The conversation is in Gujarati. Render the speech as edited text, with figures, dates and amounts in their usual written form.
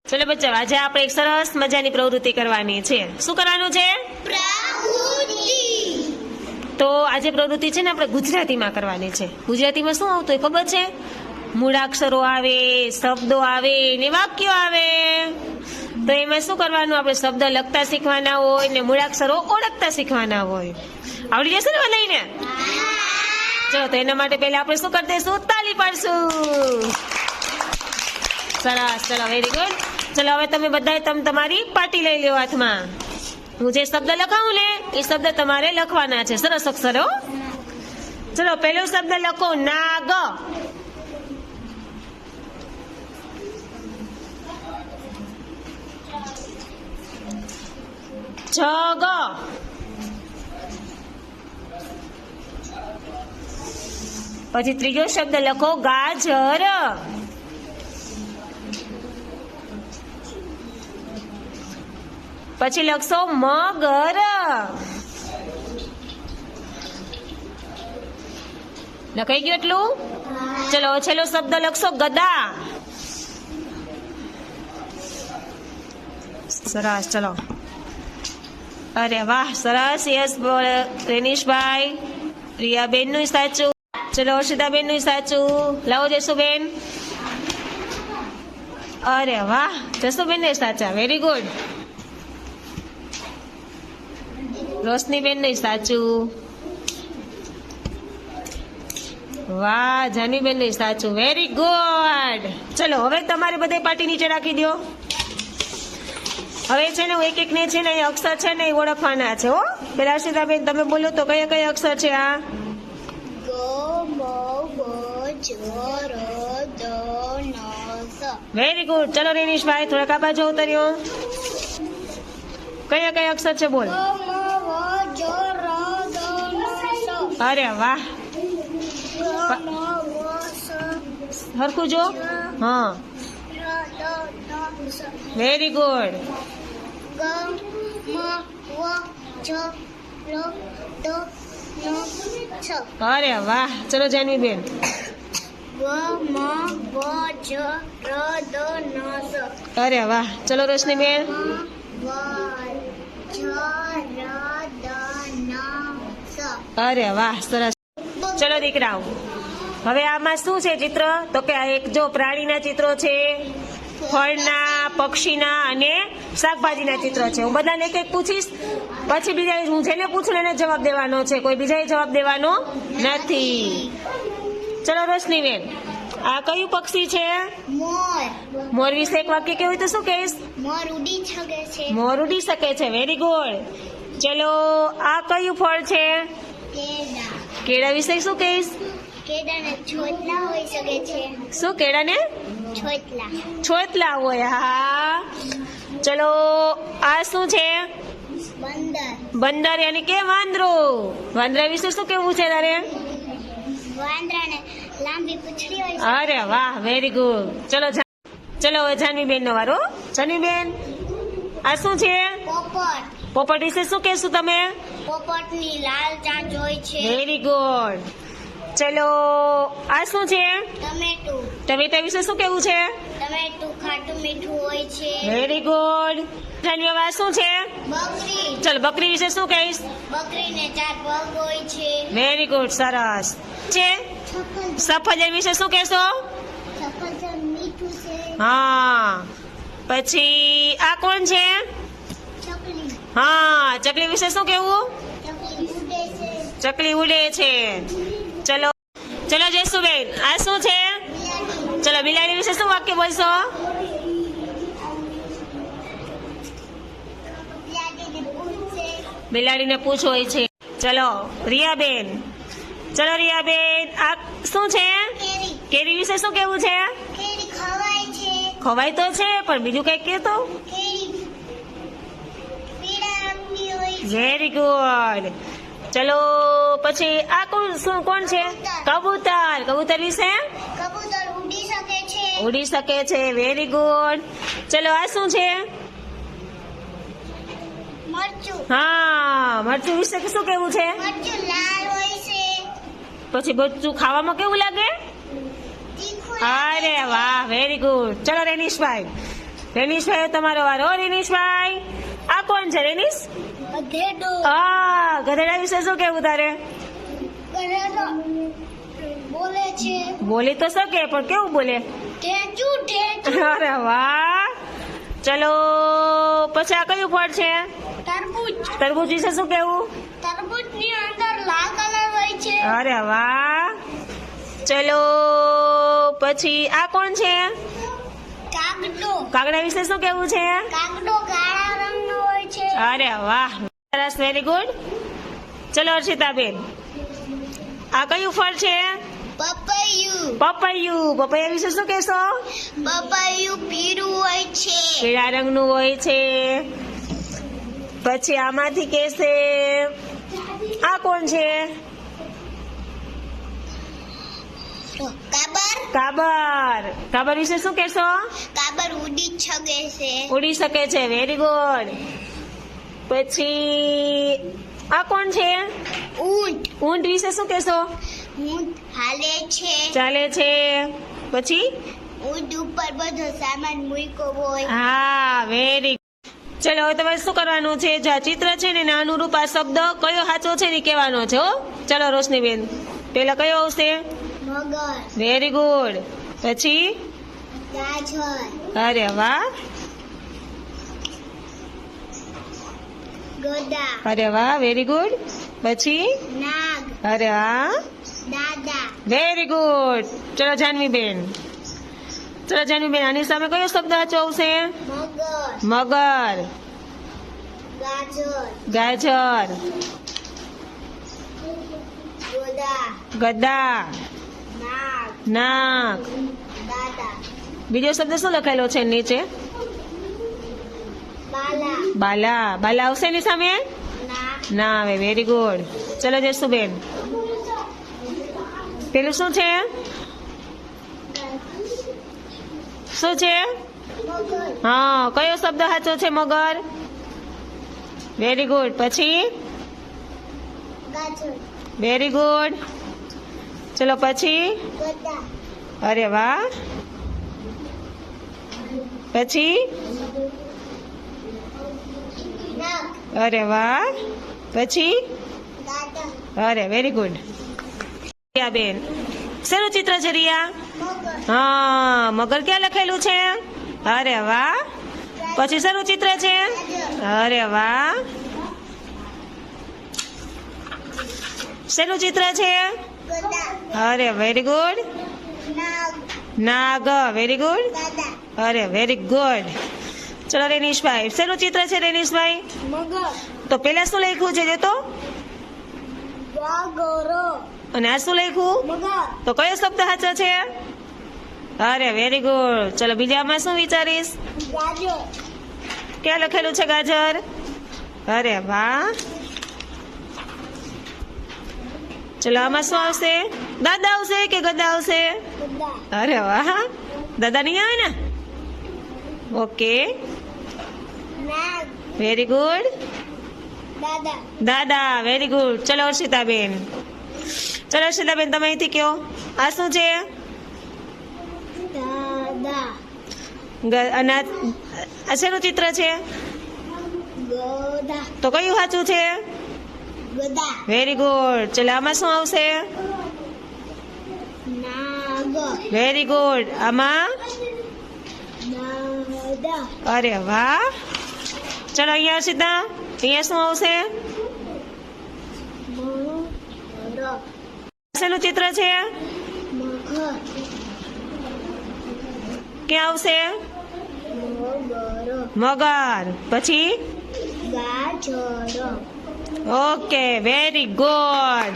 ચલો બચ્ચો, આજે આપણે એક સરસ મજાની પ્રવૃત્તિ કરવાની છે. શું કરવાનું છે? તો આજે પ્રવૃત્તિ છે ને આપણે ગુજરાતીમાં કરવાની છે. ગુજરાતીમાં શું આવતું હોય ખબર છે? મૂળાક્ષરો આવે, શબ્દો આવે ને વાક્યો આવે. તો એમાં શું કરવાનું? આપણે શબ્દ લખતા શીખવાના હોય ને મૂળાક્ષરો ઓળખતા શીખવાના હોય. આવડી જશે ને બધાને? ચલો, તો એના માટે પહેલા આપણે શું કરી દઈશું? તાલી પાડશું. સરસ, ચલો, વેરી ગુડ. ચલો, હવે તમે બધાએ તમારી પાટી લઈ લ્યો હાથમાં. હું જે શબ્દ લખાવું ને એ શબ્દ તમારે લખવાના છે, સરસ અક્ષરો. ચલો, પહેલો શબ્દ લખો, નાગ. જગ. પછી ત્રીજો શબ્દ લખો, ગાજર. પછી લખશો મગર. લખાઈ ગયું એટલું? ચલો, છેલ્લો શબ્દ લખશો, ગદા. સરસ, ચલો. અરે વાહ, સરસ. યસ, રેનીશભાઈ. રિયાબેન નું સાચું. ચલો, હર્ષિતાબેન નું સાચું. લાવો જસુબેન. અરે વાહ, જસુબેન ને સાચા. Very good. રોશનીબેન નું સાચું. વાહ, જાનવીબેન નું સાચું. Very good. ચલો, હવે તમારે બધે પાટી નીચે રાખી દો. હવે છે ને એક એક ને છે ને એ અક્ષર છે ને એ ઓળખવાના છે. હો, પેલા હર્ષિતાબેન તમે બોલો તો કયા કયા અક્ષર છે આ? Very good. ચલો રેનીશભાઈ, થોડાક આ બાજુ ઉતર્યો. કયા કયા અક્ષર છે બોલ? અરે વાહ, હરખું જો. હા, વેરી ગુડ. અરે વાહ. ચલો જાનવીબેન. અરે વાહ. ચલો રોશનીબેન. અરે વાહ, સરસ. ચલો દીકરાઓ, હવે આમાં શું છે ચિત્ર? તો કે આ એક જો પ્રાણીના ચિત્રો છે, ફળના, પક્ષીના અને શાકભાજીના ચિત્ર છે. હું બધાને એક એક પૂછીશ, પછી બીજા હું જેને પૂછું એને જવાબ દેવાનો છે, કોઈ બીજાએ જવાબ દેવાનો નથી. ચલો રોશનીબેન, આ કયું પક્ષી છે? મોર. મોર વિશે એક વાક્ય કેવું તો શું કહીશ? મોર ઉડી શકે છે. મોર ઉડી શકે છે. Very good. ચલો, આ કયું ફળ છે? કેળા. કેળા વિશે શું કહીશ? કેળાને છોતલા હોઈ શકે છે. શું કેળાને છોતલા. છોતલા હોય? હા. ચલો, આ શું છે? બંદર. બંદર યાની કે વાંદરો. વાંદરા વિશે શું કેવું છે તારે? વાંદરાને લાંબી પૂંછડી હોય છે. અરે વાહ, વેરી ગુડ. ચલો ચલો, હવે જાનવીબેન નો વારો. જાનવીબેન, આ શું છે? પોપટ. પોપટ વિશે શું કહેશું તમે? પોપટની લાલ ચાંચ હોય છે. Very good. ચલો, આ શું છે? ટમેટું. ટમેટા વિશે શું કેવું છે? ટમેટું ખાટું મીઠું હોય છે. Very good. જાનવી, હવે આ શું છે? બકરી. ચલ, બકરી વિશે શું કહીશ? બકરીને 4 પગ હોય છે. વેરી ગુડ, સરસ. છે સફરજન વિશે શું કહેશો? સફરજન મીઠું છે. હા. પછી આ કોણ છે? ચકલી. હા, ચકલી વિશે શું કેવું? ચકલી ઉડે છે. ચકલી ઉડે છે. ચલો ચલો જયસુબેન, આ શું છે? બિલાડી. ચલો, બિલાડી વિશે શું વાક્ય બોલશો? બિલાડીને પૂંછ છે. બિલાડીને પૂછ હોય છે. ચલો રિયાબેન. ચલો રિયાબેન, આ શું છે? કેરી. કેરી વિશે શું કેવું છે? કેરી ખવાય છે. ખવાય તો છે, પણ બીજું કઈક કે તો. કેરી પીળા રંગની હોય છે. Very good. ચલો, પછી આ કોણ છે? કબૂતર. કબૂતર વિશે? કબૂતર ઉડી શકે છે. ઉડી શકે છે. Very good. ચલો, આ શું છે? મરચું. હા, મરચું વિશે શું કેવું છે? મરચું લાલ હોય છે. પછી બધું ખાવામાં કેવું લાગે? તીખું. અરે વાહ, વેરી ગુડ. ચલો રેનીશભાઈ, રેનીશભાઈ તમારો વારો. રેનીશભાઈ આ કોણ છે રેનીશ? ગધેડો. હા, ગધેડા વિશે શું કેવું તારે? ગધેડો બોલે છે. બોલી તો શકે પણ કેવું બોલે? ઢેચુ ઢેચુ. અરે વાહ. ચલો પછી આ કયું ફળ છે? તરબૂચ. તરબૂચ વિશે શું કેવું? તરબૂચની અંદર લાલ કલર હોય છે. અરે વાહ. ચલો પછી આ કોણ છે? કાગડો. કાગડા વિશે શું કેવું છે? કાગડો કાળા રંગનો હોય છે. અરે વાહ, સરસ, વેરી ગુડ. ચલો હર્ષિતાબેન, આ કયું ફળ છે? પપૈયું. પપૈયું. પપૈયા વિશે શું કહેશો? પપૈયું પીળું હોય છે. પીળા રંગનું હોય છે. પછી આમાંથી કહેશે આ કોણ છે? કાબર. કાબર. કાબર વિશે શું કહેશો? કાબર ઉડી શકે છે. ઉડી શકે છે, વેરી ગુડ. પછી આ કોણ છે? ઊંટ. ઊંટ વિશે શું કહેશો? ઊંટ હાલે છે. ચાલે છે. પછી ઊંટ ઉપર બધો સામાન મૂક્યો હોય. હા, વેરી. ચલો હવે તમારે શું કરવાનું છે? જે આ ચિત્ર છે ને એના અનુરૂપ આ શબ્દ કયો સાચો છે ને એ કહેવાનો છે. હો, ચલો રોશનીબેન, પેલા કયો આવશે? મગર. Very good. પછી ગાજર. અરે વાહ. ગધા. અરે વાહ, વેરી ગુડ. પછી નાગ. અરે વાહ, દાદા. Very good. ચલો જાનવીબેન, ચલો જાનવીબેન, આની સામે કયો શબ્દ સાચો આવશે? મગર. મગર. ગાજર. ગાજર. ગોદા. ગદા. નાગ. નાક. દાદા. બીજો શબ્દ શું લખાયેલો છે નીચે? બાલા. બાલા. બાલા આવશે એની સામે? ના. ના આવે, વેરી ગુડ. ચલો જસુબેન, પેલું શું છે? શું છે? મગર. હા, કયો શબ્દ સાચો છે? મગર. Very good. પછી ગાજર. Very good. ચલો પછી ગધા. અરે વાહ. પછી નાગ. અરે વાહ. પછી દાદા. અરે વેરી ગુડ. બેન, શેનું ચિત્ર છે રિયા? મગર. હા, મગર ક્યાં લખેલું છે? અરે વાહ. પછી શેનું ચિત્ર છે? અરે વાહ. શેનું ચિત્ર છે? ગધા. અરે વેરી ગુડ. નાગ. નાગ. Very good. દાદા. અરે વેરી ગુડ. ચલો રેનીશભાઈ, શેનું ચિત્ર છે રેનીશભાઈ? મગર. તો પેલા શું લખ્યું છે જે તો? વાગોરો. અને આ શું લખ્યું? મગર. તો કયો શબ્દ સાચો છે? અરે વેરી ગુડ. ચલો બીજામાં શું વિચારીશ? ગાજર. ક્યાં લખેલું છે ગાજર? અરે વાહ. ચલો આમાં શું આવશે? દાદા આવશે કે ગદા આવશે? ગધા. અરે વાહ. દાદા નહીં આવે ને? ઓકે, નાગ. Very good. દાદા. દાદા, વેરી ગુડ. ચલો હર્ષિતાબેન, ચલો હર્ષિતાબેન તમે અહીંથી કયો આ શું છે? દાદા. અને આ શેનું ચિત્ર છે? ગધા. તો કયું સાચું છે? ગધા. Very good. ચલો આમાં શું આવશે? નાગ. Very good. આમાં દાદા. અરે વાહ. ચલો અહીંયા હર્ષિતા, અહીંયા શું આવશે? મગર. શેનું ચિત્ર છે? મગર. ક્યાં આવશે? મગર. મગર. પછી ગાજર. Okay, very good.